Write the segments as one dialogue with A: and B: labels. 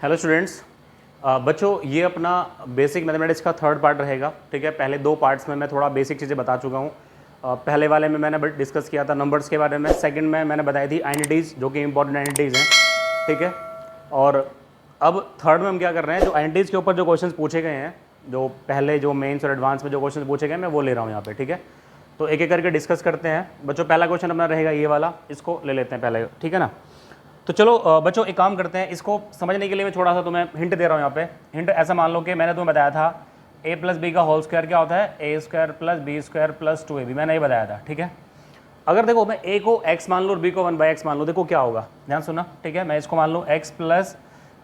A: Hello students. बच्चों ये अपना बेसिक मैथमेटिक्स का थर्ड पार्ट रहेगा। ठीक है, पहले दो पार्ट्स में मैं थोड़ा बेसिक चीज़ें बता चुका हूँ। पहले वाले में मैंने डिस्कस किया था नंबर्स के बारे में, सेकंड में मैंने बताई थी आइडेंटिटीज़ जो कि इंपॉर्टेंट आइडेंटिटीज़ हैं। ठीक है, और अब थर्ड में हम क्या कर रहे हैं, जो आइडेंटिटीज़ के ऊपर जो क्वेश्चन पूछे गए हैं, जो पहले जो मेंस और एडवांस में जो क्वेश्चन पूछे गए मैं वो ले रहा हूँ यहाँ पे। ठीक है, तो एक एक करके डिस्कस करते हैं। बच्चों पहला क्वेश्चन अपना रहेगा ये वाला, इसको ले लेते हैं पहले। ठीक है ना, तो चलो बच्चों एक काम करते हैं, इसको समझने के लिए मैं थोड़ा सा तुम्हें हिंट दे रहा हूँ यहाँ पे। हिंट ऐसा मान लो कि मैंने तुम्हें बताया था a प्लस बी का होल स्क्वायर क्या होता है, a square plus B square plus 2ab, मैंने ये बताया था। ठीक है, अगर देखो मैं a को x मान लूँ और b को 1/x मान लूँ, देखो क्या होगा, ध्यान सुना। ठीक है, मैं इसको मान लूँ x प्लस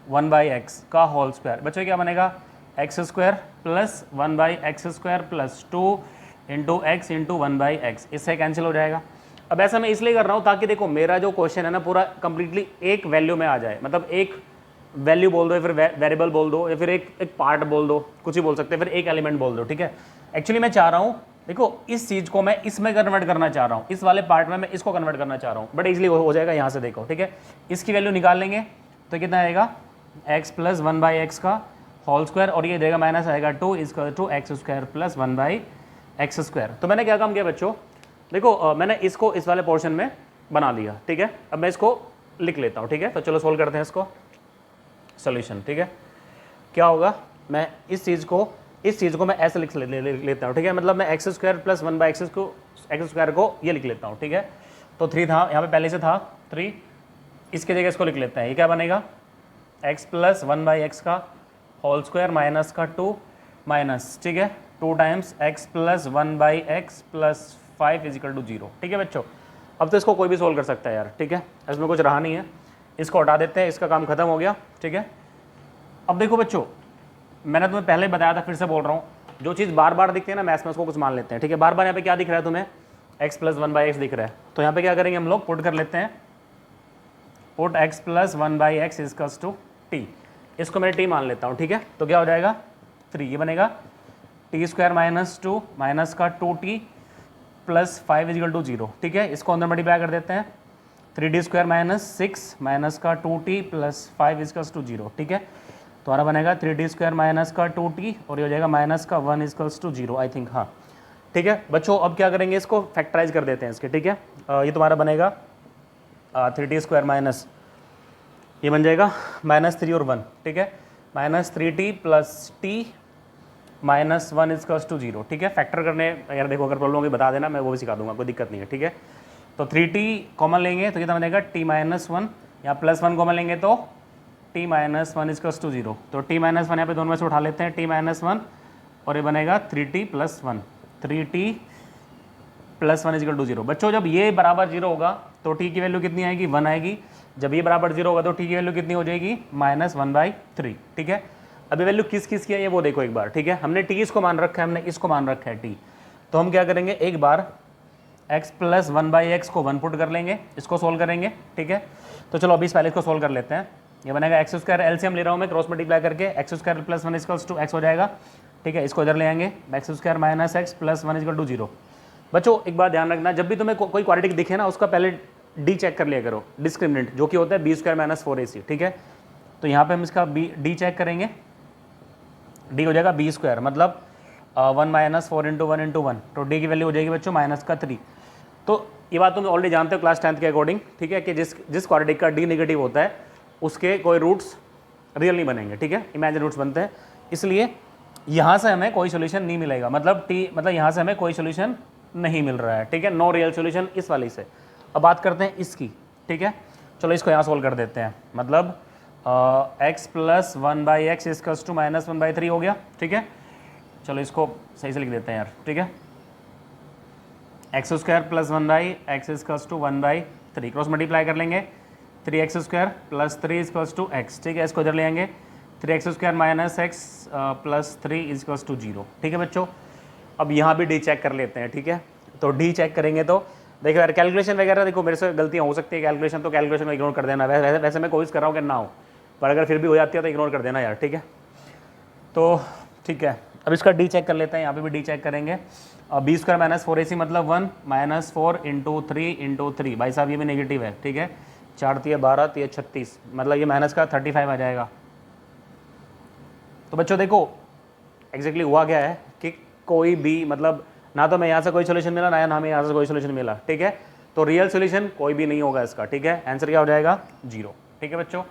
A: 1/x का होल स्क्वायर। बच्चों क्या बनेगा, x square plus 1/x square plus 2 into x into 1/x, इससे कैंसिल हो जाएगा। अब ऐसा मैं इसलिए कर रहा हूँ ताकि देखो मेरा जो क्वेश्चन है ना पूरा कंप्लीटली एक वैल्यू में आ जाए, मतलब एक वैल्यू बोल दो या फिर वेरिएबल बोल दो या फिर एक पार्ट बोल दो, कुछ ही बोल सकते हैं, फिर एक एलिमेंट बोल दो। ठीक है, एक्चुअली मैं चाह रहा हूँ देखो इस चीज़ को मैं इसमें कन्वर्ट करना चाह रहा हूँ, इस वाले पार्ट में मैं इसको कन्वर्ट करना चाह रहा हूँ, बट इजिली हो जाएगा यहाँ से देखो। ठीक है, इसकी वैल्यू निकाल लेंगे तो कितना आएगा, x प्लस 1/x का होल स्क्वायर, और ये देगा माइनस आएगा 2 equal to x square plus 1/x square. तो मैंने क्या काम किया बच्चों, देखो मैंने इसको इस वाले पोर्शन में बना लिया। ठीक है, अब मैं इसको लिख लेता हूँ। ठीक है, तो चलो सोल्व करते हैं इसको, सोल्यूशन। ठीक है, क्या होगा, मैं इस चीज़ को मैं ऐसे लिख लेता हूँ। ठीक है, मतलब मैं एक्स स्क्वायर प्लस 1/x को, एक्स स्क्वायर को ये लिख लेता हूँ। ठीक है, तो 3 था यहाँ पे पहले से था 3, इसके जगह इसको लिख लेते हैं। ये क्या बनेगा, x प्लस 1/x का होल स्क्वायर माइनस का 2 माइनस, ठीक है, 2 times x plus 1/x plus 5 equal to 0। ठीक है बच्चों, अब तो इसको कोई भी सोल्व कर सकता है यार। ठीक है, इसमें कुछ रहा नहीं है, इसको हटा देते हैं, इसका काम खत्म हो गया। ठीक है, अब देखो बच्चों मैंने तुम्हें पहले बताया था, फिर से बोल रहा हूँ, जो चीज़ बार बार दिखती है ना मैथ्स में उसको कुछ मान लेते हैं। ठीक है, बार बार यहाँ पे क्या दिख रहा है तुम्हें, x प्लस 1/x दिख रहा है, तो यहाँ पे क्या करेंगे हम लोग, पुट कर लेते हैं, put x plus 1/x equals to t, इसको मैं t मान लेता हूँ। ठीक है, तो क्या हो जाएगा 3, ये बनेगा t स्क्वायर माइनस 2 माइनस का 2t प्लस 5 इजिकल टू 0। ठीक है, इसको अंदर मल्टीप्लाई कर देते हैं, 3d स्क्वायर माइनस 6 माइनस का 2t प्लस 5 इजकल्स टू 0। ठीक है, तो हमारा बनेगा 3d स्क्वायर माइनस का 2t और ये हो जाएगा माइनस का 1 इजकल्स टू 0, आई थिंक। हाँ ठीक है बच्चों, अब क्या करेंगे, इसको फैक्टराइज कर देते हैं इसके। ठीक है, ये तुम्हारा बनेगा 3t स्क्वायर माइनस, ये बन जाएगा -3 और 1। ठीक है, -3t plus t minus 1 equals to 0। ठीक है, फैक्टर करने यार देखो अगर प्रॉब्लम होगी बता देना, मैं वो भी सिखा दूंगा, कोई दिक्कत नहीं है। ठीक है, तो 3t कॉमन लेंगे तो कितना बनेगा, t माइनस 1, या प्लस 1 कॉमन लेंगे तो t माइनस 1 इजकल्स टू 0। तो t माइनस 1 यहाँ पे दोनों में से उठा लेते हैं, t माइनस 1 और ये बनेगा 3t plus 1, 3t plus 1 equal to 0। बच्चों जब ये बराबर 0 होगा तो t की वैल्यू कितनी आएगी, 1 आएगी। जब ये बराबर 0 होगा तो t की वैल्यू कितनी हो जाएगी, -1/3। ठीक है, अभी वैल्यू किस किस की है ये वो देखो एक बार। ठीक है, हमने t इसको मान रखा है, हमने इसको मान रखा है t, तो हम क्या करेंगे, एक बार x प्लस 1/x को 1 पुट कर लेंगे, इसको सोल्व करेंगे। ठीक है, तो चलो अभी इस पहले इसको सोल्व कर लेते हैं। ये बनेगा एक्स स्क्वायर, एलसीएम ले रहा हूँ मैं, क्रॉस मल्टीप्लाई करके x square plus 1 equals to x हो जाएगा। ठीक है, इसको इधर ले आएंगे, x square minus x plus 1 equal to 0। बच्चों एक बात ध्यान रखना, जब भी तुम्हें कोई क्वाड्रेटिक दिखे ना उसका पहले डी चेक कर लिया करो, डिस्क्रिमिनेंट जो कि होता है बी स्क्वायर माइनस 4ac। ठीक है, तो यहाँ पे हम इसका डी चेक करेंगे, डी हो जाएगा बी स्क्वायर, मतलब 1 माइनस 4 इंटू 1 इंटू 1, तो डी की वैल्यू हो जाएगी बच्चों माइनस का 3। तो ये बात तुम ऑलरेडी जानते हो क्लास 10th के अकॉर्डिंग। ठीक है, कि जिस क्वाड्रेटिक का डी नेगेटिव होता है उसके कोई रूट्स रियल नहीं बनेंगे। ठीक है, इमेजिन रूट्स बनते हैं, इसलिए यहाँ से हमें कोई सोल्यूशन नहीं मिलेगा, मतलब यहाँ से हमें कोई सोल्यूशन नहीं मिल रहा है। ठीक है, नो रियल सोल्यूशन इस वाली से। अब बात करते हैं इसकी। ठीक है, चलो इसको यहाँ सोल्व कर देते हैं, मतलब x plus 1/x equals to -1/3 हो गया। ठीक है, चलो इसको सही से लिख देते हैं यार। ठीक है, x square plus 1/x equals to 1/3, cross multiply कर लेंगे, 3x square plus 3 equals to x। ठीक है, इसको इधर ले आएंगे, 3x square minus x plus 3 equals to 0। ठीक है बच्चों, अब यहाँ भी डी चेक कर लेते हैं। ठीक है, तो डी चेक करेंगे तो देखो यार कैलकुलेशन वगैरह देखो मेरे से गलतियाँ हो सकती है, कैलकुलेशन तो कैलकुलेशन को इग्नोर कर देना, वैसे मैं कोशिश कर रहा हूँ कि ना हो, पर अगर फिर भी हो जाती है तो इग्नोर कर देना यार। ठीक है, तो ठीक है, अब इसका डी चेक कर लेते हैं, यहाँ पे भी डी चेक करेंगे। बी स्क्वायर माइनस 4ac मतलब 1 माइनस 4 इंटू 3 इंटू 3, भाई साहब ये भी नेगेटिव है। ठीक है, 4 3 12 3 36, मतलब ये माइनस का 35 आ जाएगा। तो बच्चों देखो एग्जैक्टली हुआ क्या है कि कोई भी मतलब ना तो मैं यहाँ से कोई सोल्यूशन मिला, ना हमें यहाँ से कोई सोल्यूशन मिला, ठीक है। तो रियल सोल्यूशन कोई भी नहीं होगा इसका, ठीक है। आंसर क्या हो जाएगा? 0, ठीक है बच्चों।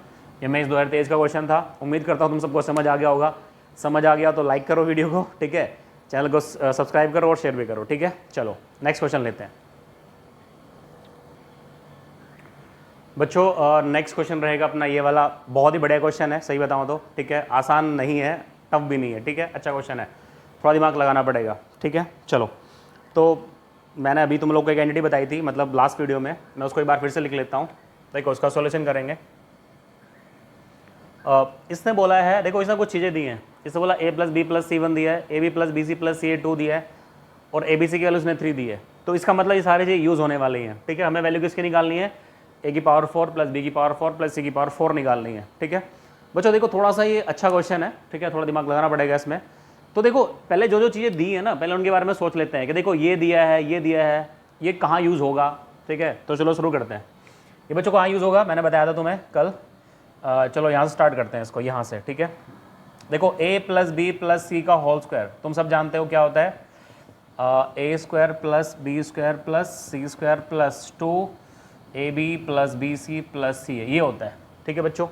A: ये मैं इस 2023 का क्वेश्चन था। उम्मीद करता हूँ तुम सबको समझ आ गया होगा। समझ आ गया तो लाइक करो वीडियो को, ठीक है। चैनल को सब्सक्राइब करो और शेयर भी करो, ठीक है। चलो नेक्स्ट क्वेश्चन लेते हैं बच्चों। नेक्स्ट क्वेश्चन रहेगा अपना ये वाला, बहुत ही बढ़िया क्वेश्चन है, सही बताऊँ तो, ठीक है। आसान नहीं है, टफ भी नहीं है, ठीक है। अच्छा क्वेश्चन है, थोड़ा दिमाग लगाना पड़ेगा, ठीक है। चलो, तो मैंने अभी तुम लोग को एक एंटिटी बताई थी, मतलब लास्ट वीडियो में, मैं उसको एक बार फिर से लिख लेता हूँ। देखो उसका सॉल्यूशन करेंगे। इसने बोला है, देखो इसने कुछ चीज़ें दी हैं। इसने बोला a + b + c1 दिया है, ab + bc + ca2 दिया है, और abc की वैल्यू उसने 3 दी है। तो इसका मतलब ये सारी चीज़ यूज़ होने वाली हैं, ठीक है। हमें वैल्यू किसकी निकालनी है? a की पावर 4 + b की पावर 4 + c की पावर 4 निकालनी है, ठीक है बच्चों। देखो थोड़ा सा ये अच्छा क्वेश्चन है, ठीक है, थोड़ा दिमाग लगाना पड़ेगा इसमें। तो देखो पहले जो चीज़ें दी है ना, पहले उनके बारे में सोच लेते हैं कि देखो ये दिया है, ये दिया है, ये कहाँ यूज़ होगा, ठीक है। तो चलो शुरू करते हैं। ये बच्चों कहाँ यूज़ होगा, मैंने बताया था तुम्हें कल। चलो यहाँ से स्टार्ट करते हैं इसको, यहाँ से, ठीक है। देखो a + b + c का होल स्क्वायर तुम सब जानते हो क्या होता है? a² + b² + c² + 2ab + bc + ca, ये होता है, ठीक है बच्चों।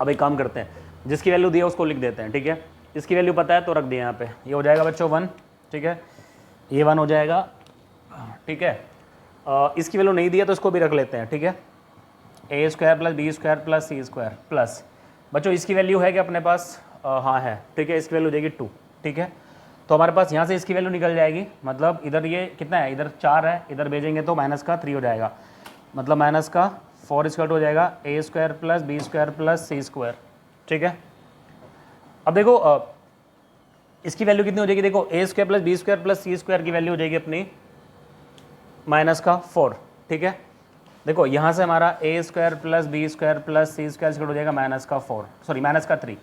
A: अब एक काम करते हैं, जिसकी वैल्यू दी है उसको लिख देते हैं, ठीक है। इसकी वैल्यू पता है तो रख दिया यहाँ पे, ये हो जाएगा बच्चों 1, ठीक है। ये 1 हो जाएगा, ठीक है। इसकी वैल्यू नहीं दी है तो इसको भी रख लेते हैं, ठीक है। a² + b² + c² प्लस बच्चों इसकी वैल्यू है कि अपने पास? हाँ है, ठीक है। इसकी वैल्यू देगी 2, ठीक है। तो हमारे पास यहाँ से इसकी वैल्यू निकल जाएगी, मतलब इधर ये कितना है, इधर 4 है, इधर भेजेंगे तो -3 हो जाएगा, मतलब -4 हो जाएगा a² + b² + c², ठीक है। अब देखो इसकी वैल्यू कितनी हो जाएगी? देखो a² + b² + c² की वैल्यू हो जाएगी अपनी -4, ठीक है। देखो यहाँ से हमारा a² + b² + c² हो जाएगा -3,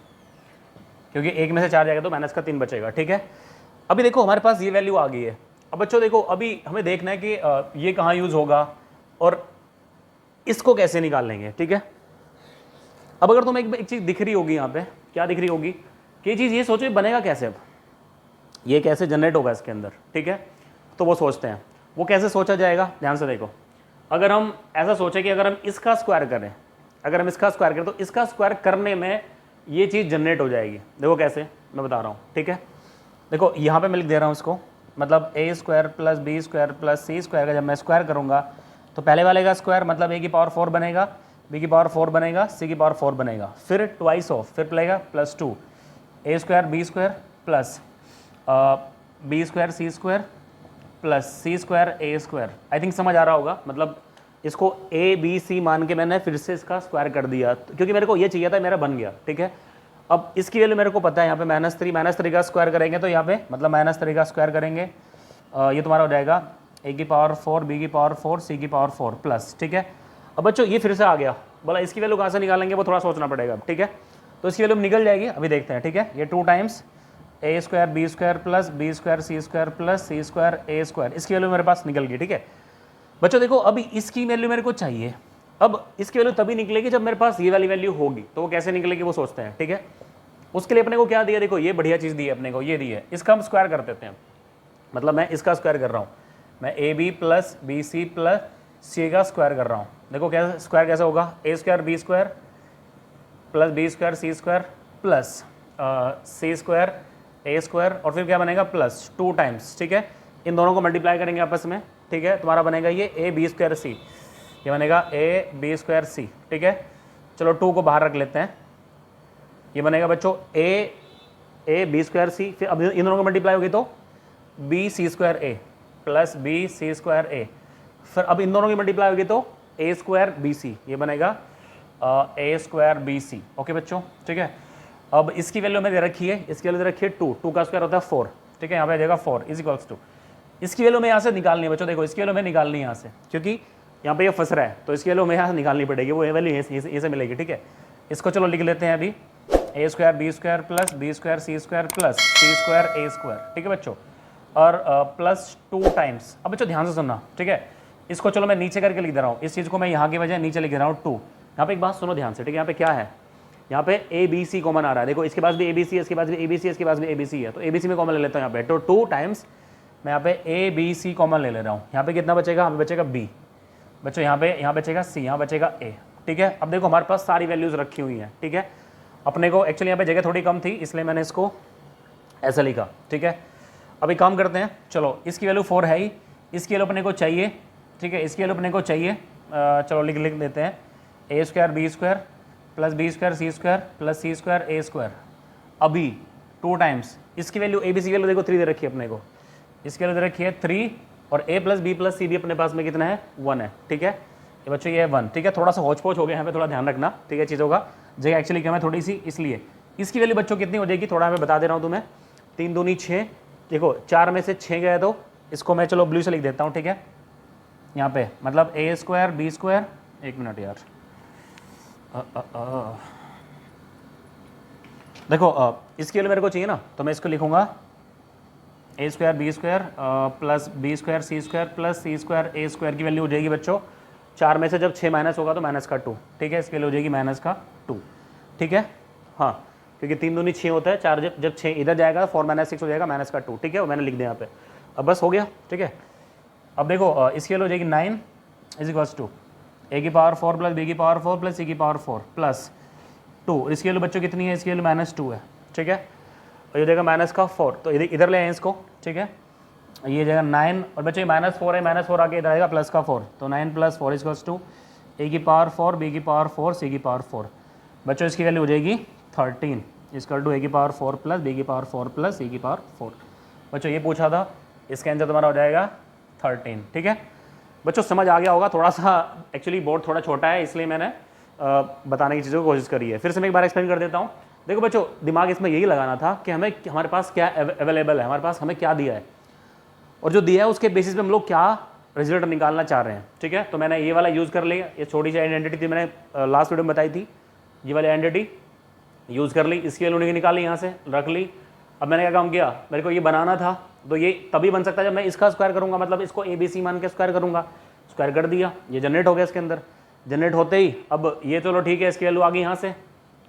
A: क्योंकि एक में से 4 जाएगा तो -3 बचेगा, ठीक है। अभी देखो हमारे पास ये वैल्यू आ गई है। अब बच्चों देखो अभी हमें देखना है कि ये कहाँ यूज़ होगा और इसको कैसे निकाल लेंगे, ठीक है। अब अगर तुम्हें एक चीज़ दिख रही होगी यहाँ पे, क्या दिख रही होगी कि ये चीज़, ये सोचो बनेगा कैसे, अब ये कैसे जनरेट होगा इसके अंदर, ठीक है। तो वो सोचते हैं, वो कैसे सोचा जाएगा, ध्यान से देखो। अगर हम ऐसा सोचें कि अगर हम इसका स्क्वायर करें, तो इसका स्क्वायर करने में ये चीज़ जनरेट हो जाएगी। देखो कैसे, मैं बता रहा हूँ, ठीक है। देखो यहाँ पे मैं लिख दे रहा हूँ इसको, मतलब a² + b² + c² का जब मैं स्क्वायर करूँगा तो पहले वाले का स्क्वायर मतलब a की पावर 4 बनेगा, b की पावर 4 बनेगा, c की पावर 4 बनेगा, फिर ट्वाइस ऑफ, फिर पड़ेगा +2 a² b² plus b² c² plus c² a²। I think समझ आ रहा होगा, मतलब इसको a b c मान के मैंने फिर से इसका स्क्वायर कर दिया, क्योंकि मेरे को ये चाहिए था, मेरा बन गया, ठीक है। अब इसकी वैल्यू मेरे को पता है, यहाँ पे -3 का स्क्वायर करेंगे तो यहाँ पे मतलब -3 का स्क्वायर करेंगे, ये तुम्हारा हो जाएगा a की पावर 4, b की पावर 4, c की पावर 4 प्लस, ठीक है। अब बच्चों ये फिर से आ गया, बोला इसकी वैल्यू कहाँ से निकालेंगे, वो थोड़ा सोचना पड़ेगा, ठीक है। तो इसकी वैल्यू निकल जाएगी, अभी देखते हैं, ठीक है। ये 2 times a² b² + b² c² + c² a², इसकी वैल्यू मेरे पास निकल गई, ठीक है बच्चों। देखो अभी इसकी वैल्यू मेरे को चाहिए, अब इसकी वैल्यू तभी निकलेगी जब मेरे पास ये वाली वैल्यू होगी। तो वो कैसे निकलेगी वो सोचते हैं, ठीक है। उसके लिए अपने को क्या दिया, देखो ये बढ़िया चीज़ दी है अपने को, ये दी है, इसका हम स्क्वायर कर देते हैं, मतलब मैं इसका स्क्वायर कर रहा हूँ, मैं ab + bc + c का स्क्वायर कर रहा हूँ। देखो कैसे स्क्वायर कैसे होगा, a² b² + b² c² plus c² a² और फिर क्या बनेगा +2 टाइम्स, ठीक है। इन दोनों को मल्टीप्लाई करेंगे आपस में, ठीक है। तुम्हारा बनेगा ये a b² c, ये बनेगा a b² c, ठीक है। चलो 2 को बाहर रख लेते हैं, ये बनेगा बच्चों a b² c, फिर अब इन दोनों को मल्टीप्लाई होगी तो b c² a plus b c² a, फिर अब इन दोनों की मल्टीप्लाई होगी तो a² bc, ये बनेगा a² bc, ओके बच्चों, ठीक है। अब इसकी वैल्यू में दे रखी है, इसकी वैल्यू दे रखी है 2 का स्क्वायर होता है 4, ठीक है। यहाँ पे आ जाएगा 4 = 2। इसकी वैल्यू में यहाँ से निकालनी है बच्चों, देखो इसकी वैल्यू में निकालनी है यहाँ से, क्योंकि यहाँ पे ये फंस रहा है, तो इसकी वैल्यू में यहाँ से निकालनी पड़ेगी, वो वैल्यू ये से मिलेगी, ठीक है। इसको चलो लिख लेते हैं अभी, a² b² + b² c² plus c² a², ठीक है बच्चों, और +2 टाइम्स। अब बच्चों ध्यान से सुनना, ठीक है। इसको चलो मैं नीचे करके लिख दे रहा हूँ, इस चीज़ को मैं यहाँ की वजह नीचे लिख दे रहा हूँ 2। यहाँ पे एक बात सुनो ध्यान से, ठीक है। यहाँ पे क्या है, यहाँ पे ए बी सी कॉमन आ रहा है, देखो इसके पास भी ए बी सी है, इसके पास भी ए बी सी है, इसके पास भी ए बी सी है, तो ए बी सी में कॉमन ले लेता हूँ यहाँ पे, तो 2 टाइम्स मैं यहाँ पे ए बी सी कॉमन ले रहा हूँ। यहाँ पे कितना बचेगा, यहाँ पे बचेगा बी, बच्चों यहाँ बचेगा सी, यहाँ बचेगा ए, ठीक है। अब देखो हमारे पास सारी वैल्यूज़ रखी हुई हैं, ठीक है। अपने को एक्चुअली यहाँ पे जगह थोड़ी कम थी, इसलिए मैंने इसको ऐसा लिखा, ठीक है। अभी काम करते हैं, चलो इसकी वैल्यू 4 है ही, इसकी वैल्यू अपने को चाहिए, ठीक है, इसकी वैल्यू अपने को चाहिए, चलो लिख देते हैं, A square B square plus B square C square plus C square A square. अभी 2 टाइम्स इसकी value A B C value देखो 3 दे रखी है अपने को, इसकी वैल्यू दे रखी है 3, और ए प्लस बी प्लस सी भी अपने पास में कितना है 1 है, ठीक है। ये बच्चों ये है 1, ठीक है। थोड़ा सा होच पोच हो गया यहाँ पे, थोड़ा ध्यान रखना, ठीक है, चीज़ों का जगह एक्चुअली कम है थोड़ी सी, इसलिए इसकी वैल्यू बच्चों कितनी हो जाएगी थोड़ा मैं बता दे रहा हूँ तुम्हें, 3 दूनी 6, देखो 4 में से 6 गया, तो इसको मैं चलो ब्लू से लिख देता हूँ, ठीक है। यहाँ पे मतलब ए स्क्वायर बी स्क्वायर, 1 मिनट यार, देखो इसकी वैल्यू मेरे को चाहिए ना, तो मैं इसको लिखूंगा A square B square plus B square C square plus C square A square की वैल्यू हो जाएगी बच्चों 4 में से जब 6 माइनस होगा तो माइनस का 2, ठीक है, इसकी वैल्यू हो जाएगी माइनस का 2, ठीक है। हाँ, क्योंकि 3 दूनी 6 होता है, 4 जब 6 इधर जाएगा 4 माइनस 6 हो जाएगा माइनस का 2, ठीक है, वो मैंने लिख दिया यहाँ पे। अब बस हो गया, ठीक है। अब देखो इसकी वैल्यू हो जाएगी 9 इज इक्वल्स टू ए की पावर 4 प्लस बी की पावर 4 प्लस सी की पावर 4 प्लस 2, इसकी वैल्यू बच्चों कितनी है, इसकी वैल्यू -2 है, ठीक है। और ये देगा माइनस का 4, तो इधर ले आए इसको, ठीक है। ये जगह 9 और बच्चों -4 है, -4 आके इधर आएगा प्लस का 4, तो 9 + 4 इक्वल्स टू ए की पावर 4 बी की पावर 4 सी की पावर 4, बच्चों इसकी वैल्यू हो जाएगी 13 इक्वल टू ए की पावर 4 प्लस बी की पावर 4 प्लस सी की पावर 4। बच्चों ये पूछा था, इसका आंसर तुम्हारा हो जाएगा 13, ठीक है। बच्चों समझ आ गया होगा, थोड़ा सा एक्चुअली बोर्ड थोड़ा छोटा है इसलिए मैंने बताने की चीज़ों की कोशिश करी है। फिर से मैं एक बार एक्सप्लेन कर देता हूँ। देखो बच्चों दिमाग इसमें यही लगाना था कि हमारे पास क्या अवेलेबल है, हमारे पास हमें क्या दिया है, और जो दिया है उसके बेसिस पे हम लोग क्या रिजल्ट निकालना चाह रहे हैं, ठीक है। तो मैंने ये वाला यूज़ कर लिया, ये छोटी सी आइडेंटिटी थी मैंने लास्ट वीडियो में बताई थी, ये वाली आइडेंटिटी यूज़ कर ली, इसकी वैल्यू निकाली, यहाँ से रख ली। अब मैंने क्या काम किया, मेरे को ये बनाना था, तो ये तभी बन सकता है जब मैं इसका स्क्वायर करूँगा, मतलब इसको ए बी सी मान के स्क्वायर करूँगा, स्क्वायर कर दिया, ये जनरेट हो गया इसके अंदर। जनरेट होते ही अब ये चलो ठीक है, इसकी वैल्यू आ गई यहाँ से।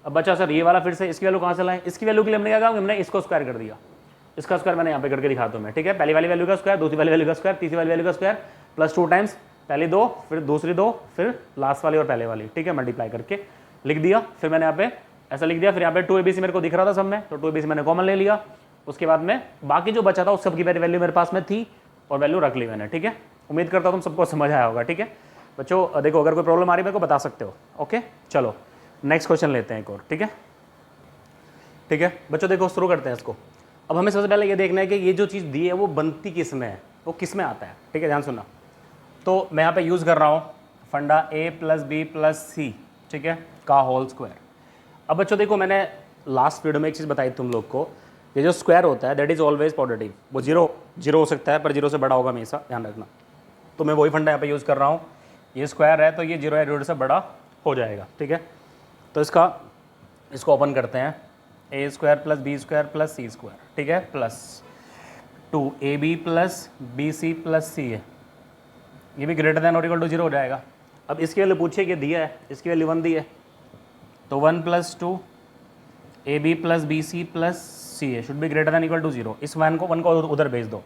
A: अब बच्चा सर ये वाला फिर से इसकी वैल्यू कहाँ से लाएं, इसकी वैल्यू के लिए हमने क्या कहा, हमने इसको स्क्वायर कर दिया, इसका स्क्वायर मैंने यहाँ पे करके दिखाता हूँ मैं, ठीक है। पहली वाली वैल्यू का स्क्वायर, दूसरी वाली वैल्यू का स्क्वायर, तीसरी वाली वैल्यू का स्क्वायर, प्लस 2 टाइम्स पहली 2 फिर दूसरी 2 फिर लास्ट वाली और पहले वाली, ठीक है, मल्टीप्लाई करके लिख दिया। फिर मैंने यहाँ पे ऐसा लिख दिया, फिर यहाँ पे 2abc मेरे को दिख रहा था सब में, तो 2abc मैंने कॉमन ले लिया। उसके बाद में बाकी जो बचा था उस सबकी वैल्यू मेरे पास में थी और वैल्यू रख ली मैंने, ठीक है। उम्मीद करता हूँ तुम सबको समझ आया होगा, ठीक है बच्चों। देखो अगर कोई प्रॉब्लम आ रही है मेरे को बता सकते हो, ओके। चलो नेक्स्ट क्वेश्चन लेते हैं एक और, ठीक है। ठीक है बच्चों देखो शुरू करते हैं इसको। अब हमें सबसे पहले ये देखना है कि ये जो चीज़ दी है वो बनती किस में है, वो किस में आता है, ठीक है, ध्यान सुनना। तो मैं यहाँ पे यूज़ कर रहा हूँ फंडा a + b + c, ठीक है, का होल स्क्वायर। अब बच्चों देखो मैंने लास्ट वीडियो में एक चीज़ बताई तुम लोग को, ये जो स्क्वायर होता है दैट इज़ ऑलवेज पॉजिटिव, वो जीरो हो सकता है पर जीरो से बड़ा होगा हमेशा, ध्यान रखना। तो मैं वही फंडा यहाँ पे यूज़ कर रहा हूँ, ये स्क्वायर है तो ये 0 से बड़ा हो जाएगा, ठीक है। तो इसको ओपन करते हैं, a² + b² + c², ठीक है, प्लस 2ab + bc + ca, ये भी ग्रेटर देन और इक्वल टू 0 हो जाएगा। अब इसकी वैल्यू पूछिए कि दिया है, इसकी वैल्यू 1 दी है, तो 1 + 2 ab + bc + ca should be greater than equal to 0। इस 1 को उधर भेज दो,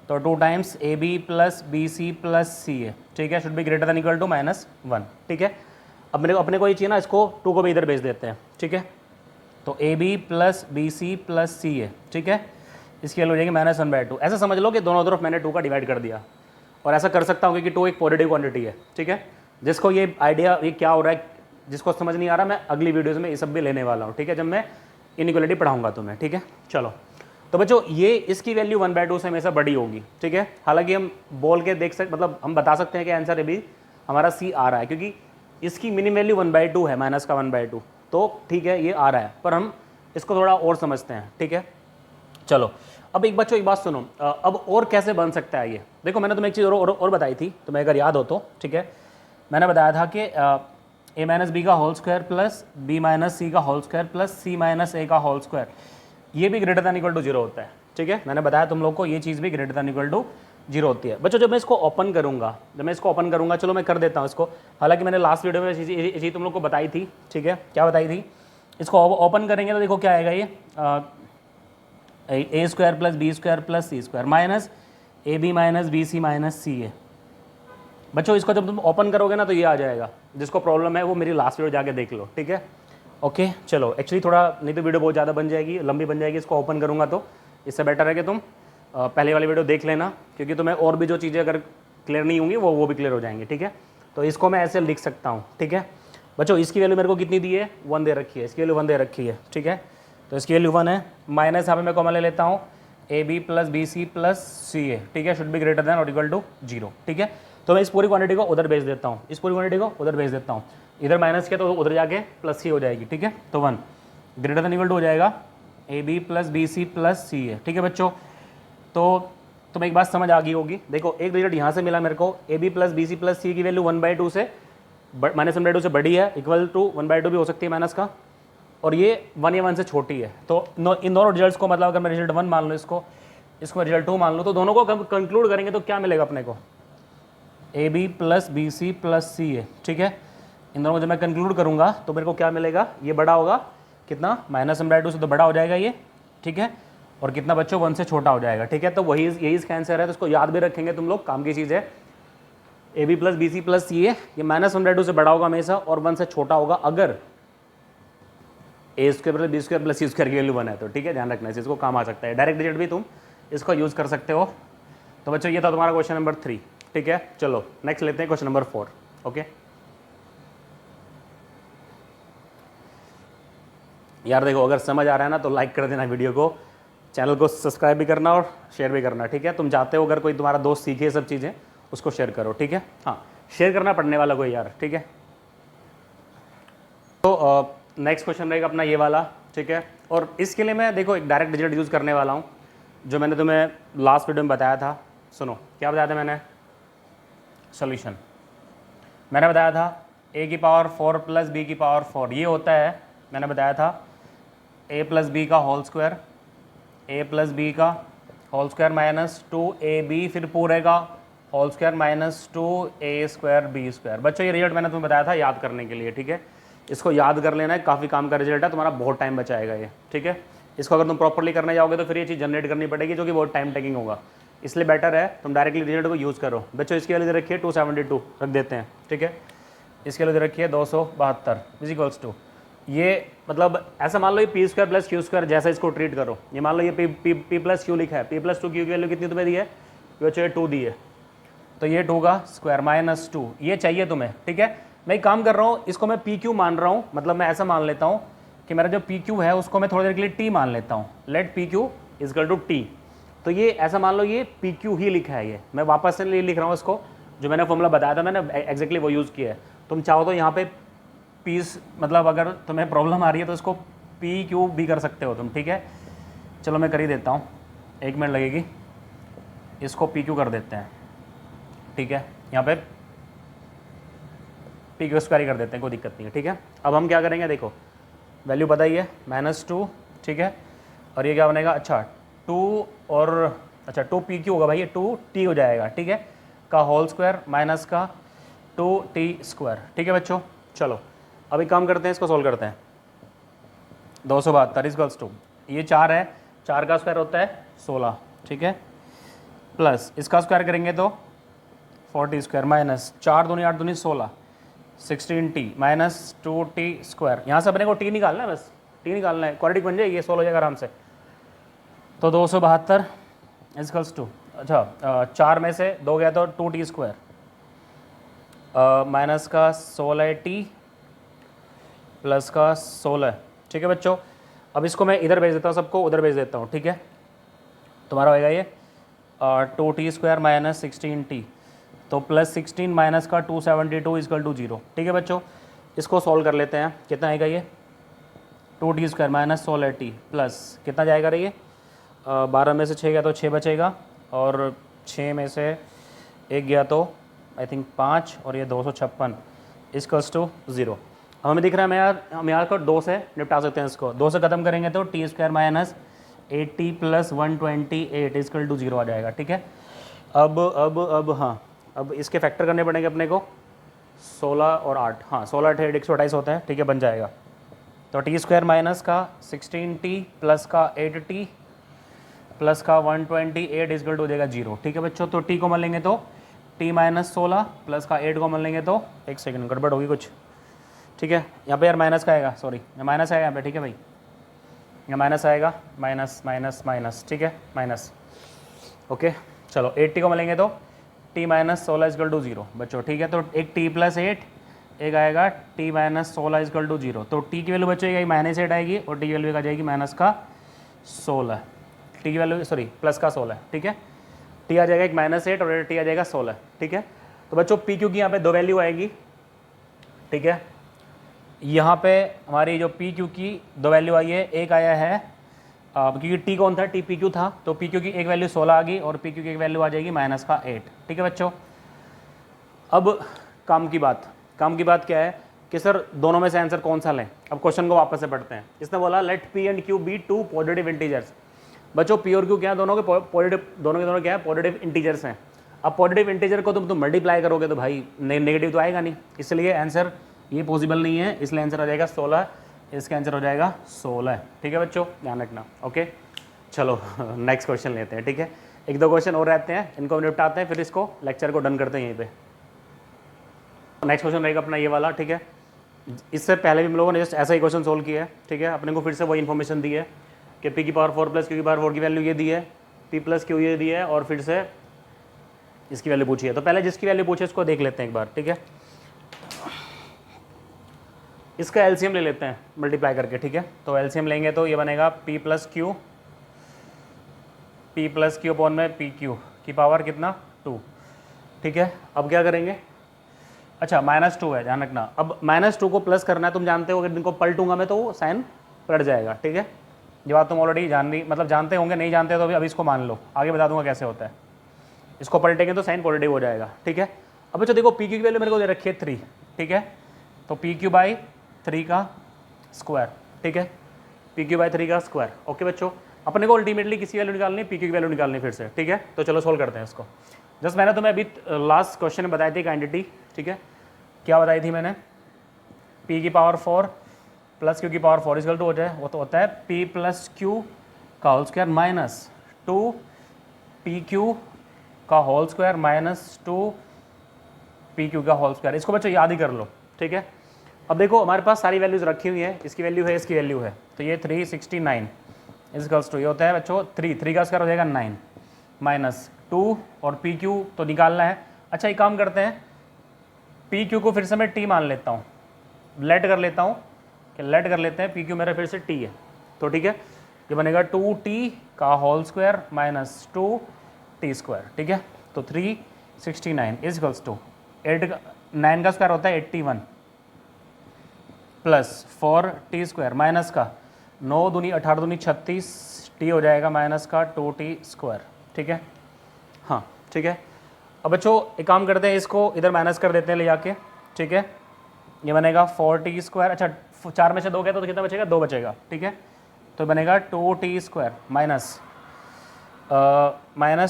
A: तो 2 टाइम्स ab + bc + ca, ठीक है, should be greater than equal to -1, ठीक है। अब मेरे को अपने को ये चाहिए ना, इसको 2 को भी इधर भेज देते हैं, ठीक है। तो ab + bc + ca, ठीक है, इसकी वैल्यू हो जाएगी -1/2। ऐसा समझ लो कि दोनों तरफ मैंने 2 का डिवाइड कर दिया, और ऐसा कर सकता हूँ क्योंकि 2 एक पॉजिटिव क्वांटिटी है, ठीक है। जिसको ये आइडिया ये क्या हो रहा है जिसको समझ नहीं आ रहा, मैं अगली वीडियोज़ में ये सब भी लेने वाला हूँ, ठीक है, जब मैं इनइक्वालिटी पढ़ाऊंगा तुम्हें, ठीक है। चलो तो बच्चों ये इसकी वैल्यू 1/2 से हमेशा बड़ी होगी, ठीक है। हालांकि हम बोल के देख सकते, मतलब हम बता सकते हैं कि आंसर अभी हमारा सी आ रहा है, क्योंकि इसकी मिनिमम वैल्यू 1/2 है, -1/2, तो ठीक है ये आ रहा है, पर हम इसको थोड़ा और समझते हैं, ठीक है। चलो अब एक बच्चों एक बात सुनो, अब और कैसे बन सकता है ये, देखो मैंने तुम्हें एक चीज़ और बताई थी, तुम्हें अगर याद हो तो, ठीक है। मैंने बताया था कि a - b का whole square plus b - c का whole square plus c - a का होल स्क्वायर, ये भी ग्रेटर देन इक्वल टू 0 होता है, ठीक है। मैंने बताया तुम लोग को ये चीज़ भी ग्रेटर देन इक्वल टू 0 होती है। बच्चों जब मैं इसको ओपन करूँगा, चलो मैं कर देता हूँ इसको। हालांकि मैंने लास्ट वीडियो में ये चीज़ तुम लोग को बताई थी, ठीक है, क्या बताई थी इसको ओपन करेंगे तो देखो क्या आएगा ये A square plus B square plus C square minus A B minus B C minus C A. बच्चों इसको जब तुम ओपन करोगे ना तो ये आ जाएगा। जिसको प्रॉब्लम है वो मेरी लास्ट वीडियो जाके देख लो, ठीक है। ओके चलो, एक्चुअली थोड़ा नहीं तो वीडियो बहुत ज़्यादा बन जाएगी, लंबी बन जाएगी। इसको ओपन करूँगा तो इससे बेटर है कि तुम पहले वाली वीडियो देख लेना, क्योंकि तुम्हें और भी जो चीज़ें अगर क्लियर नहीं होंगी वो भी क्लियर हो जाएंगी, ठीक है। तो इसको मैं ऐसे लिख सकता हूँ, ठीक है। बच्चों इसकी वैल्यू मेरे को कितनी दी है, 1 दे रखी है, इसकी वैल्यू 1 दे रखी है, ठीक है। तो इसकी वैल्यू 1 है, माइनस यहाँ पे मैं कॉमन ले लेता हूँ A B plus B C plus C A, ठीक है, शुड बी ग्रेटर देन और इक्वल टू 0, ठीक है। तो मैं इस पूरी क्वांटिटी को उधर भेज देता हूँ, इस पूरी क्वांटिटी को उधर भेज देता हूँ। इधर माइनस किया तो उधर जाके प्लस सी हो जाएगी, ठीक है। तो 1 ग्रेटर देन इक्वल टू हो जाएगा A B plus B C plus C A, ठीक है बच्चों। तो तुम्हें एक बात समझ आ गई होगी। देखो एक रिजल्ट यहाँ से मिला मेरे को, A B plus B C plus C की वैल्यू 1/2 से माइनस 1/2 से बड़ी है, इक्वल टू 1/2 भी हो सकती है माइनस का, और ये 1 या 1 से छोटी है। तो इन दोनों रिजल्ट्स को, मतलब अगर मैं रिजल्ट 1 मान लूँ, इसको मैं रिजल्ट 2 मान लूँ, तो दोनों को कंक्लूड करेंगे तो क्या मिलेगा अपने को, A B plus B C plus C A, ठीक है। इन दोनों को जब मैं कंक्लूड करूँगा तो मेरे को क्या मिलेगा, ये बड़ा होगा कितना, माइनस 1/2 से तो बड़ा हो जाएगा ये, ठीक है। और कितना बच्चों, 1 से छोटा हो जाएगा, ठीक है। तो वही यही इसका आंसर है। तो इसको याद भी रखेंगे तुम लोग, काम की चीज़ है। A B plus B C plus C A, ये माइनस 1/2 से बड़ा होगा हमेशा और 1 से छोटा होगा अगर A square plus B square plus C square की वैल्यू 1 है तो, ठीक है। ध्यान रखना है, इसको काम आ सकता है। डायरेक्ट डिजिट भी तुम इसको यूज़ कर सकते हो। तो बच्चों ये था तुम्हारा क्वेश्चन नंबर 3, ठीक है। चलो नेक्स्ट लेते हैं क्वेश्चन नंबर 4, ओके। यार देखो अगर समझ आ रहा है ना तो लाइक कर देना वीडियो को, चैनल को सब्सक्राइब भी करना और शेयर भी करना, ठीक है। तुम चाहते हो अगर कोई तुम्हारा दोस्त सीखे सब चीज़ें, उसको शेयर करो, ठीक है। हाँ, शेयर करना पढ़ने वाला कोई यार, ठीक है। तो नेक्स्ट क्वेश्चन रहेगा अपना ये वाला, ठीक है। और इसके लिए मैं देखो एक डायरेक्ट डिजिट यूज़ करने वाला हूँ, जो मैंने तुम्हें लास्ट वीडियो में बताया था। सुनो क्या बताया था मैंने, सोल्यूशन मैंने बताया था a की पावर 4 प्लस बी की पावर 4, ये होता है, मैंने बताया था a प्लस बी का whole square, a plus B का होल स्क्वायर माइनस 2ab फिर पूरे का whole square minus 2a square B square. बच्चों ये रिजल्ट मैंने तुम्हें बताया था याद करने के लिए, ठीक है। इसको याद कर लेना है, काफ़ी काम का रिजल्ट है, तुम्हारा बहुत टाइम बचाएगा ये, ठीक है। इसको अगर तुम प्रॉपरली करने जाओगे तो फिर ये चीज़ जनरेट करनी पड़ेगी, जो कि बहुत टाइम टेकिंग होगा। इसलिए बेटर है तुम डायरेक्टली रिजल्ट को यूज़ करो। बच्चों इसकी वैल्यू दे रखिए 272 रख देते हैं, ठीक है। इसके लिए दे रखिए 272 इज इक्वल्स टू, ये मतलब ऐसा मान लो ये P square plus q square जैसा इसको ट्रीट करो। ये मान लो ये पी प्लस क्यू लिखा है, पी प्लस 2 क्यू की वैल्यू कितनी तुम्हें दी है, बच्चों 2 दी है, तो ये 2 का स्क्वायर माइनस 2 ये चाहिए तुम्हें, ठीक है। मैं एक काम कर रहा हूँ, इसको मैं पी क्यू मान रहा हूँ, मतलब मैं ऐसा मान लेता हूँ कि मेरा जो पी क्यू है उसको मैं थोड़ी देर के लिए टी मान लेता हूँ। Let p q equal to t, तो ये ऐसा मान लो ये पी क्यू ही लिखा है। ये मैं वापस से लिख रहा हूँ इसको, जो मैंने फॉर्मूला बताया था मैंने एग्जैक्टली वो यूज़ किया है। तुम चाहो तो यहाँ पे पीस, मतलब अगर तुम्हें प्रॉब्लम आ रही है तो इसको पी क्यू भी कर सकते हो तुम, ठीक है। चलो मैं कर ही देता हूँ, 1 मिनट लगेगी, इसको पी क्यू कर देते हैं, ठीक है। यहाँ पे पी क्यू स्क्वायर कर देते हैं, कोई दिक्कत नहीं है, ठीक है। अब हम क्या करेंगे, देखो वैल्यू पता ही है -2, ठीक है। और ये क्या बनेगा, अच्छा 2 और अच्छा 2 पी क्यू होगा भाई, ये 2 टी हो जाएगा, ठीक है, का होल स्क्वायर माइनस का 2t स्क्वायर, ठीक है बच्चों। चलो अब एक काम करते हैं, इसको सोल्व करते हैं। 272 इक्वल्स टू, ये 4 है, 4 का स्क्वायर होता है 16, ठीक है, प्लस इसका स्क्वायर करेंगे तो 40 स्क्वायर माइनस 4 दूनी 8 दूनी 16 16t माइनस 2t स्क्वायर। यहाँ से अपने को t निकालना है, बस t निकालना है, क्वाड्रेटिक बन जाएगी, ये 16 हो जाएगा आराम से। तो 272 इक्वल्स टू, अच्छा 4 में से 2 गया तो 2t स्क्वायर माइनस का 16t प्लस का 16, ठीक है बच्चों। अब इसको मैं इधर भेज देता हूँ, सबको उधर भेज देता हूँ, ठीक है। तुम्हारा होएगा ये 2t स्क्वायर माइनस 16t, तो प्लस 16 माइनस का 272 इजकल टू 0, ठीक है बच्चों। इसको सॉल्व कर लेते हैं, कितना आएगा ये 2t square minus 16t plus कितना जाएगा रही, 12 में से 6 गया तो 6 बचेगा, और 6 में से 1 गया तो आई थिंक 5, और ये 256 इजकल्स टू 0। हमें दिख रहा है हम यहाँ को 2 से निपटा सकते हैं, इसको 2 से ख़त्म करेंगे तो t square minus 80 plus 128 equal to 0 आ जाएगा, ठीक है। अब हाँ, अब इसके फैक्टर करने पड़ेंगे अपने को, 16 और 8, हाँ 16 8 128 होता है, ठीक है, बन जाएगा। तो टी स्क्वायर माइनस का 16t प्लस का 8t प्लस का 128 इजकल टू हो जाएगा 0। ठीक है बच्चों, तो t को मान लेंगे तो t माइनस 16 प्लस का 8 को मान लेंगे तो एक सेकंड गड़बड़ होगी कुछ। ठीक है, यहाँ पे यार माइनस का आएगा, सॉरी यहाँ माइनस आएगा यहाँ पे। ठीक है भाई, यहाँ माइनस आएगा, माइनस माइनस माइनस। ठीक है, माइनस। ओके चलो 8t को मिलेंगे तो t माइनस 16 इजकल टू 0 बच्चों। ठीक है, तो एक t प्लस 8, एक आएगा t माइनस 16 इजकल टू 0। तो t की वैल्यू बच्चों माइनस 8 आएगी और t की वैल्यू आ जाएगी माइनस का 16। t की वैल्यू सॉरी प्लस का 16। ठीक है, t आ जाएगा एक माइनस 8 और t आ जाएगा 16। ठीक है, तो बच्चों p q की यहाँ पे दो वैल्यू आएगी। ठीक है, यहाँ पे हमारी जो पी क्यू की दो वैल्यू आई है, एक आया है क्योंकि टी कौन था, टी पी क्यू था, तो पी क्यू की एक वैल्यू 16 आ गई और पी क्यू की एक वैल्यू आ जाएगी माइनस का 8। ठीक है बच्चों, अब काम की बात क्या है कि सर दोनों में से आंसर कौन सा लें। अब क्वेश्चन को वापस से पढ़ते हैं। इसने बोला let p and q be two positive integers. बच्चों पी और क्यू क्या है, दोनों के पॉजिटिव, दोनों के दोनों क्या है, पॉजिटिव इंटीजर्स हैं। अब पॉजिटिव इंटीजर को तुम मल्टीप्लाई करोगे तो भाई नेगेटिव तो आएगा नहीं, इसलिए आंसर ये पॉसिबल नहीं है, इसलिए आंसर हो जाएगा 16। इसका आंसर हो जाएगा 16। ठीक है बच्चों, ध्यान रखना। ओके चलो नेक्स्ट क्वेश्चन लेते हैं। ठीक है, एक दो क्वेश्चन और रहते हैं, इनको निपटाते हैं, फिर इसको लेक्चर को डन करते हैं यहीं पे। नेक्स्ट क्वेश्चन रहेगा अपना ये वाला। ठीक है, इससे पहले भी हम लोगों ने जस्ट ऐसा ही क्वेश्चन सोल्व किया है। ठीक है, अपने को फिर से वही इन्फॉर्मेशन दी है कि पी की पावर 4 प्लस क्यू की पावर 4 की वैल्यू ये दी है, पी प्लस क्यू ये दी है, और फिर से इसकी वैल्यू पूछी है। तो पहले जिसकी वैल्यू पूछी है इसको देख लेते हैं एक बार। ठीक है, इसका एलसीएम ले लेते हैं मल्टीप्लाई करके। ठीक है, तो एलसीएम लेंगे तो ये बनेगा p प्लस क्यू अपॉन में पी क्यू की पावर कितना 2। ठीक है, अब क्या करेंगे, अच्छा -2 है, ध्यान रखना। अब -2 को प्लस करना है, तुम जानते हो अगर इनको पलटूंगा मैं तो वो साइन पलट जाएगा। ठीक है, ये बात तुम ऑलरेडी जानते होंगे, नहीं जानते तो अभी इसको मान लो, आगे बता दूंगा कैसे होता है। इसको पलटेंगे तो साइन पॉजिटिव हो जाएगा। ठीक है, अब अच्छा देखो पी क्यू की वैल्यू मेरे को दे रखी है 3। ठीक है, तो पी क्यू बाई 3 का स्क्वायर। ठीक है, पी क्यू बाई 3 का स्क्वायर। ओके बच्चों, अपने को अल्टीमेटली किसी वैल्यू निकालनी है, पी क्यू की वैल्यू निकालनी फिर से। ठीक है, तो चलो सोल्व करते हैं इसको। जस्ट मैंने तुम्हें अभी लास्ट क्वेश्चन में बताई थी क्वांटिटी। ठीक है, क्या बताई थी मैंने, पी की पावर 4 प्लस क्यू की पावर 4 इक्वल टू हो जाए, वो तो होता है पी प्लस क्यू का whole square minus 2 P Q का whole square minus 2 P Q का होल स्क्वायर। इसको बच्चों याद ही कर लो। ठीक है, अब देखो हमारे पास सारी वैल्यूज़ रखी हुई है, इसकी वैल्यू है, इसकी वैल्यू है, तो ये 369 इजकल्स टू ये होता है बच्चों 3 का स्क्वायर हो जाएगा 9 माइनस 2 और पी क्यू तो निकालना है। अच्छा एक काम करते हैं, पी क्यू को फिर से मैं टी मान लेता हूँ, लेट कर लेता हूँ कि लेट कर लेते हैं, पी क्यू मेरा फिर से टी है। तो ठीक है, ये बनेगा 2t का whole square minus 2t square. ठीक है, तो 369 इजकल्स टू 9 का स्क्वायर होता है 81 प्लस 4t स्क्वायर माइनस का 9 दूनी 18 दूनी 36 t हो जाएगा माइनस का 2t स्क्वायर। ठीक है, हाँ ठीक है। अब बच्चों एक काम करते हैं, इसको इधर माइनस कर देते हैं ले जाके। ठीक है, ये बनेगा 4t स्क्वायर। अच्छा 4 में से 2 गया तो कितना बचेगा, 2 बचेगा। ठीक है, तो बनेगा 2t स्क्वायर माइनस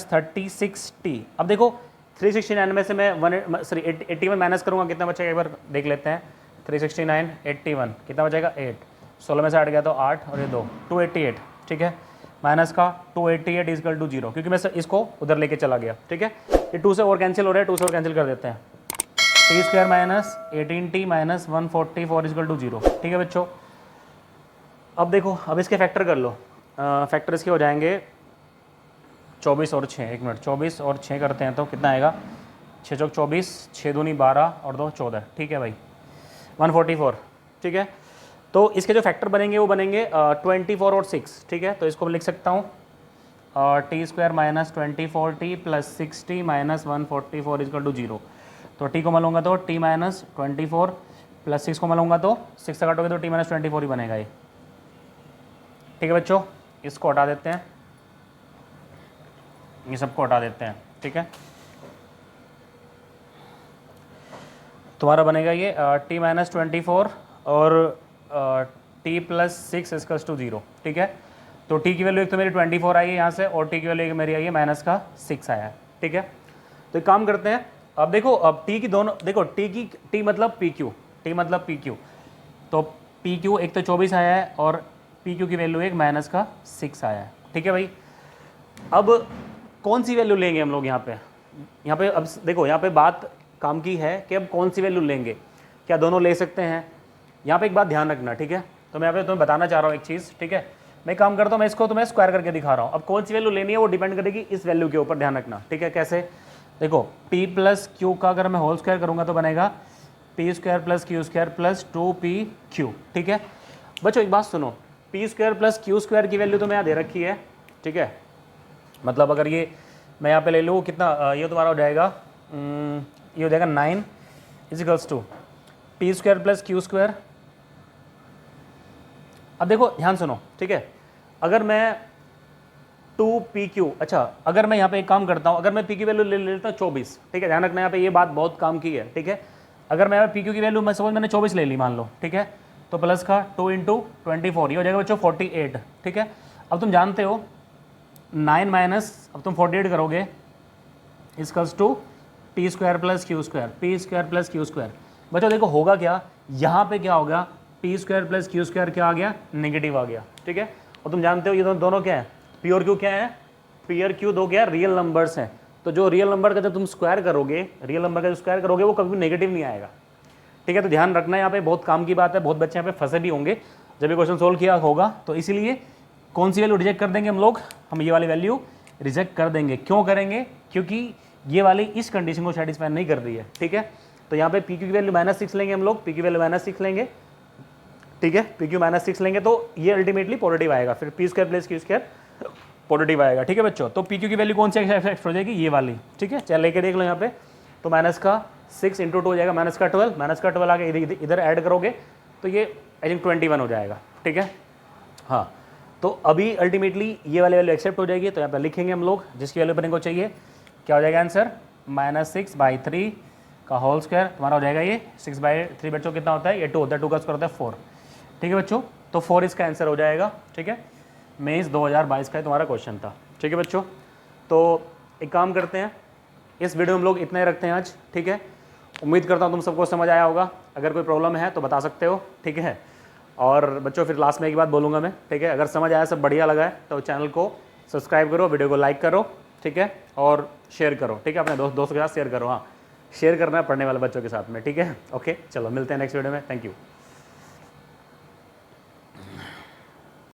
A: 36t। अब देखो 369 में से मैं 81 माइनस करूँगा, कितना बचेगा एक बार देख लेते हैं। 369 81 कितना बचेगा 8, 16 में से 8 गया तो 8 और ये 2 288। ठीक है, माइनस का 288 इजकल टू 0, क्योंकि मैं इसको उधर लेके चला गया। ठीक है, ये 2 से और कैंसिल हो रहा है, 2 से और कैंसिल कर देते हैं। T square minus 18t minus 144 equal to 0। ठीक है बच्चों, अब देखो अब इसके फैक्टर कर लो। फैक्टर इसके हो जाएंगे 24 और 6, एक मिनट 24 और 6 करते हैं तो कितना आएगा, 6 चौक 24, 6 दूनी 12 और 2 14। ठीक है भाई 144। ठीक है, तो इसके जो फैक्टर बनेंगे वो बनेंगे 24 और 6। ठीक है, तो इसको मैं लिख सकता हूँ t square minus 24t plus 6t minus 144 equal to 0। तो t को मलूंगा तो t माइनस 24 प्लस 6 को मलूंगा तो 6 से काटोगे तो t माइनस 24 ही बनेगा ये। ठीक है बच्चों, इसको हटा देते हैं, ये सबको हटा देते हैं। ठीक है, तुम्हारा बनेगा ये t माइनस 24 और t प्लस 6 इसकल्स टू 0। ठीक है, तो t की वैल्यू एक तो मेरी 24 आई है यहाँ से, और t की वैल्यू एक मेरी आई है माइनस का 6 आया है। ठीक है, तो एक काम करते हैं, अब देखो अब t की दोनों देखो, t मतलब pq, t मतलब pq, तो पी क्यू एक तो 24 आया है और पी क्यू की वैल्यू एक माइनस का 6 आया है, ठीक है भाई। अब कौन सी वैल्यू लेंगे हम लोग यहाँ पे अब देखो यहाँ पे बात काम की है कि अब कौन सी वैल्यू लेंगे, क्या दोनों ले सकते हैं। यहाँ पे एक बात ध्यान रखना, ठीक है। तो मैं यहाँ पे तुम्हें बताना चाह रहा हूँ एक चीज़, ठीक है। मैं काम करता हूँ, मैं इसको तुम्हें स्क्वायर करके दिखा रहा हूँ। अब कौन सी वैल्यू लेनी है वो डिपेंड करेगी इस वैल्यू के ऊपर, ध्यान रखना, ठीक है। कैसे, देखो p प्लस क्यू का अगर मैं होल स्क्वायर करूँगा तो बनेगा P square plus q square plus 2pq, ठीक है। बच्चों एक बात सुनो, P square plus q square की वैल्यू तो मैं यहाँ दे रखी है, ठीक है। मतलब अगर ये मैं यहाँ पे ले लूँ कितना, ये तुम्हारा हो जाएगा ये हो जाएगा 9 equals to p square plus q square. अब देखो ध्यान सुनो, ठीक है। अगर मैं 2pq, अच्छा अगर मैं यहाँ पे एक काम करता हूँ, अगर मैं p की वैल्यू ले लेता हूँ 24, ठीक है। ध्यान रखना यहाँ पे ये बात बहुत काम की है, ठीक है। अगर मैं p की वैल्यू मैं सपोज मैंने 24 ले ली मान लो, ठीक है। तो प्लस का 2 इंटू 24 ये हो जाएगा बच्चों 48, ठीक है। अब तुम जानते हो 9 माइनस, अब तुम 48 करोगे equals to p square plus q square, p square plus q square. बच्चों देखो होगा क्या, यहाँ पे क्या होगा, p square plus q square क्या आ गया, नेगेटिव आ गया, ठीक है। और तुम जानते हो ये दोनों क्या है, पी और क्यू क्या है, पी और क्यू दो क्या रियल नंबर्स हैं। तो जो रियल नंबर का जब तुम स्क्वायर करोगे, रियल नंबर का जो स्क्वायर करोगे वो कभी नेगेटिव नहीं आएगा, ठीक है। तो ध्यान रखना यहाँ पे बहुत काम की बात है, बहुत बच्चे यहाँ पे फंसे भी होंगे जब ये क्वेश्चन सोल्व किया होगा। तो इसीलिए कौन सी वैल्यू रिजेक्ट कर देंगे हम लोग, हम ये वाली वैल्यू रिजेक्ट कर देंगे। क्यों करेंगे, क्योंकि ये वाली इस कंडीशन को सेटिस्फाई नहीं कर रही है, ठीक है। तो यहाँ पे पी क्यू की वैल्यू -6 लेंगे हम लोग, पी की वैल्यू -6 लेंगे, ठीक है। पी क्यू -6 लेंगे तो ये अल्टीमेटली पॉजिटिव आएगा, फिर P square plus q square positive आएगा, ठीक है बच्चों। तो पी क्यू की वैल्यू कौन सी एक्सेप्ट हो जाएगी, ये वाली, ठीक है। चल लेके देख लो यहाँ पे, तो माइनस का 6 इंटू 2 हो जाएगा माइनस का 12, माइनस का 12 आगे इधर ऐड करोगे तो ये आई थिंक 21 हो जाएगा, ठीक है। हाँ, तो अभी अल्टीमेटली ये वाली वैल्यू एक्सेप्ट हो जाएगी, तो यहाँ पर लिखेंगे हम लोग जिसकी वैल्यू अपने को चाहिए। क्या हो जाएगा आंसर, -6/3 का होल स्क्वायर तुम्हारा हो जाएगा ये 6/3 बच्चों कितना होता है, ये 2 होता है, 2 का स्क्वायर होता है 4, ठीक है बच्चों। तो 4 इसका आंसर हो जाएगा, ठीक है। मेंस 2022 का तुम्हारा क्वेश्चन था, ठीक है बच्चों। तो एक काम करते हैं, इस वीडियो में हम लोग इतना ही रखते हैं आज, ठीक है। उम्मीद करता हूँ तुम सबको समझ आया होगा, अगर कोई प्रॉब्लम है तो बता सकते हो, ठीक है। और बच्चों फिर लास्ट में एक बात बोलूँगा मैं, ठीक है। अगर समझ आया, सब बढ़िया लगा है तो चैनल को सब्सक्राइब करो, वीडियो को लाइक करो, ठीक है, और शेयर करो, ठीक है। अपने दोस्तों के साथ शेयर करो, हाँ शेयर करना है पढ़ने वाले बच्चों के साथ में, ठीक है। ओके चलो मिलते हैं नेक्स्ट वीडियो में, थैंक यू।